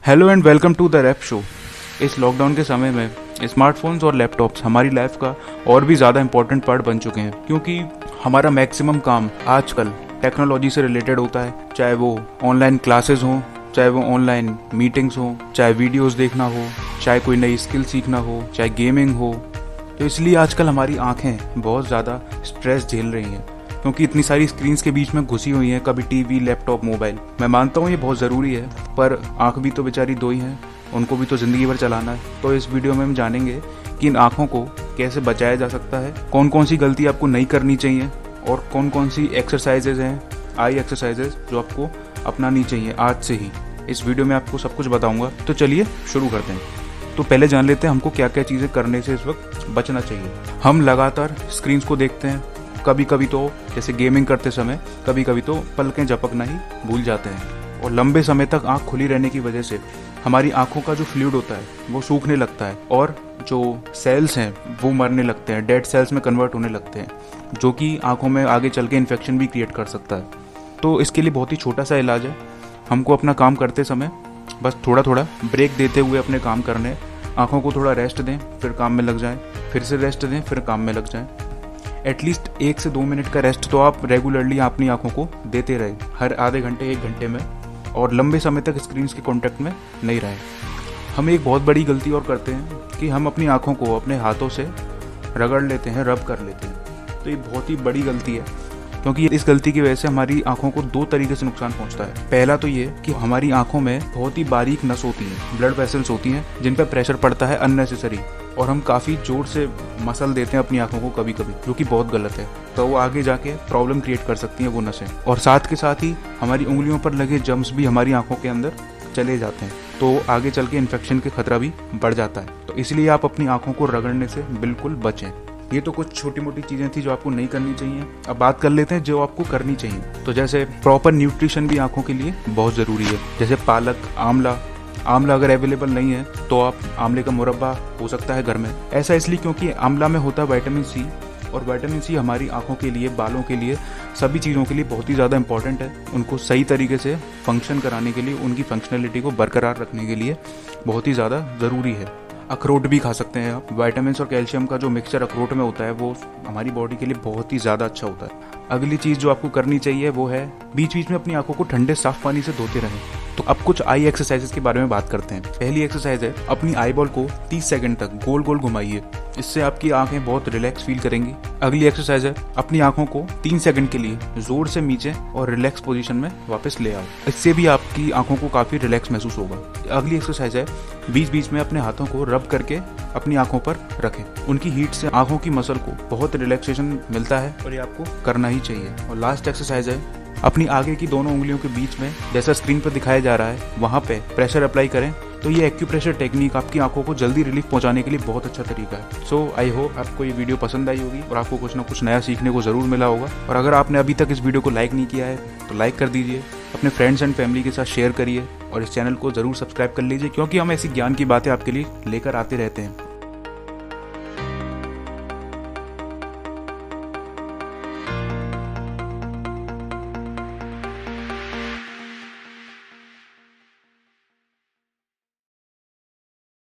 Hello and welcome to the rap show. इस lockdown के समय में स्मार्टफोन्स और लैपटॉप्स हमारी लाइफ का और भी ज़्यादा इंपॉर्टेंट पार्ट बन चुके हैं, क्योंकि हमारा मैक्सिमम काम आजकल टेक्नोलॉजी से रिलेटेड होता है। चाहे वो ऑनलाइन क्लासेस हों, चाहे वो ऑनलाइन मीटिंग्स हों, चाहे वीडियोस देखना हो, चाहे कोई नई स्किल सीखना हो, चाहे गेमिंग हो। तो इसलिए आजकल हमारी आंखें बहुत ज़्यादा स्ट्रेस झेल रही हैं, क्योंकि इतनी सारी स्क्रीन्स के बीच में घुसी हुई हैं, कभी टीवी, लैपटॉप, मोबाइल। मैं मानता हूँ ये बहुत ज़रूरी है, पर आंख भी तो बेचारी दो ही हैं, उनको भी तो ज़िंदगी भर चलाना है। तो इस वीडियो में हम जानेंगे कि इन आँखों को कैसे बचाया जा सकता है, कौन कौन सी गलती आपको नहीं करनी चाहिए और कौन कौन सी एक्सरसाइजेज हैं, आई एक्सरसाइजेज, जो आपको अपनानी चाहिए आज से ही। इस वीडियो में आपको सब कुछ बताऊँगा। तो चलिए शुरू करते हैं। तो पहले जान लेते हैं हमको क्या क्या चीज़ें करने से इस वक्त बचना चाहिए। हम लगातार स्क्रीन्स को देखते हैं, कभी कभी तो जैसे गेमिंग करते समय कभी कभी तो पलकें झपकना ही भूल जाते हैं, और लंबे समय तक आंख खुली रहने की वजह से हमारी आंखों का जो फ्लूइड होता है वो सूखने लगता है, और जो सेल्स हैं वो मरने लगते हैं, डेड सेल्स में कन्वर्ट होने लगते हैं, जो कि आंखों में आगे चल के इन्फेक्शन भी क्रिएट कर सकता है। तो इसके लिए बहुत ही छोटा सा इलाज है। हमको अपना काम करते समय बस थोड़ा थोड़ा ब्रेक देते हुए अपने काम करने, आंखों को थोड़ा रेस्ट दें, फिर काम में लग जाएं, फिर से रेस्ट दें, फिर काम में लग जाएं। एटलीस्ट 1 से 2 मिनट का रेस्ट तो आप रेगुलरली अपनी आंखों को देते रहे, हर आधे घंटे 1 घंटे में, और लंबे समय तक स्क्रीन्स के कांटेक्ट में नहीं रहे। हम एक बहुत बड़ी गलती और करते हैं कि हम अपनी आंखों को अपने हाथों से रगड़ लेते हैं, रब कर लेते हैं। तो ये बहुत ही बड़ी गलती है, क्योंकि इस गलती की वजह से हमारी आंखों को 2 तरीके से नुकसान पहुंचता है। पहला तो ये कि हमारी आंखों में बहुत ही बारीक नस होती हैं, ब्लड वेसल्स होती हैं, जिन पर प्रेशर पड़ता है अननेसेसरी, और हम काफ़ी जोर से मसल देते हैं अपनी आंखों को कभी कभी, जो कि बहुत गलत है। तो वो आगे जाके प्रॉब्लम क्रिएट कर सकती हैं वो नसें, और साथ के साथ ही हमारी उंगलियों पर लगे जम्स भी हमारी आंखों के अंदर चले जाते हैं, तो आगे चल के इन्फेक्शन के खतरा भी बढ़ जाता है। तो इसलिए आप अपनी आंखों को रगड़ने से बिल्कुल बचें। ये तो कुछ छोटी मोटी चीज़ें थी जो आपको नहीं करनी चाहिए। अब बात कर लेते हैं जो आपको करनी चाहिए। तो जैसे प्रॉपर न्यूट्रिशन भी आंखों के लिए बहुत ज़रूरी है। जैसे पालक, आंवला अगर अवेलेबल नहीं है तो आप आंवले का मुरब्बा हो सकता है घर में। ऐसा इसलिए क्योंकि आंवला में होता है विटामिन सी, और विटामिन सी हमारी आंखों के लिए, बालों के लिए, सभी चीज़ों के लिए बहुत ही ज़्यादा इंपॉर्टेंट है। उनको सही तरीके से फंक्शन कराने के लिए, उनकी फंक्शनलिटी को बरकरार रखने के लिए बहुत ही ज़्यादा ज़रूरी है। अखरोट भी खा सकते हैं आप। विटामिन और कैल्शियम का जो मिक्सचर अखरोट में होता है वो हमारी बॉडी के लिए बहुत ही ज़्यादा अच्छा होता है। अगली चीज़ जो आपको करनी चाहिए वो है बीच बीच में अपनी आंखों को ठंडे साफ पानी से धोते रहें। तो अब कुछ आई एक्सरसाइजेस के बारे में बात करते हैं। पहली एक्सरसाइज है, अपनी आई बॉल को 30 सेकंड तक गोल गोल घुमाइए। इससे आपकी आंखें बहुत रिलैक्स फील करेंगी। अगली एक्सरसाइज है, अपनी आंखों को 3 सेकंड के लिए जोर से नीचे और रिलैक्स पोजीशन में वापस ले आओ। इससे भी आपकी आंखों को काफ़ी रिलैक्स महसूस होगा। अगली एक्सरसाइज है, बीच बीच में अपने हाथों को रब करके अपनी आंखों पर रखें। उनकी हीट से आंखों की मसल को बहुत रिलैक्सेशन मिलता है, और ये आपको करना ही चाहिए। और लास्ट एक्सरसाइज है, अपनी आगे की दोनों उंगलियों के बीच में, जैसा स्क्रीन पर दिखाया जा रहा है, वहाँ पे प्रेशर अप्लाई करें। तो ये एक्यूप्रेशर टेक्निक आपकी आंखों को जल्दी रिलीफ पहुंचाने के लिए बहुत अच्छा तरीका है। सो आई होप आपको ये वीडियो पसंद आई होगी और आपको कुछ ना कुछ नया सीखने को ज़रूर मिला होगा। और अगर आपने अभी तक इस वीडियो को लाइक नहीं किया है तो लाइक कर दीजिए, अपने फ्रेंड्स एंड फैमिली के साथ शेयर करिए, और इस चैनल को ज़रूर सब्सक्राइब कर लीजिए, क्योंकि हम ऐसी ज्ञान की बातें आपके लिए लेकर आते रहते हैं।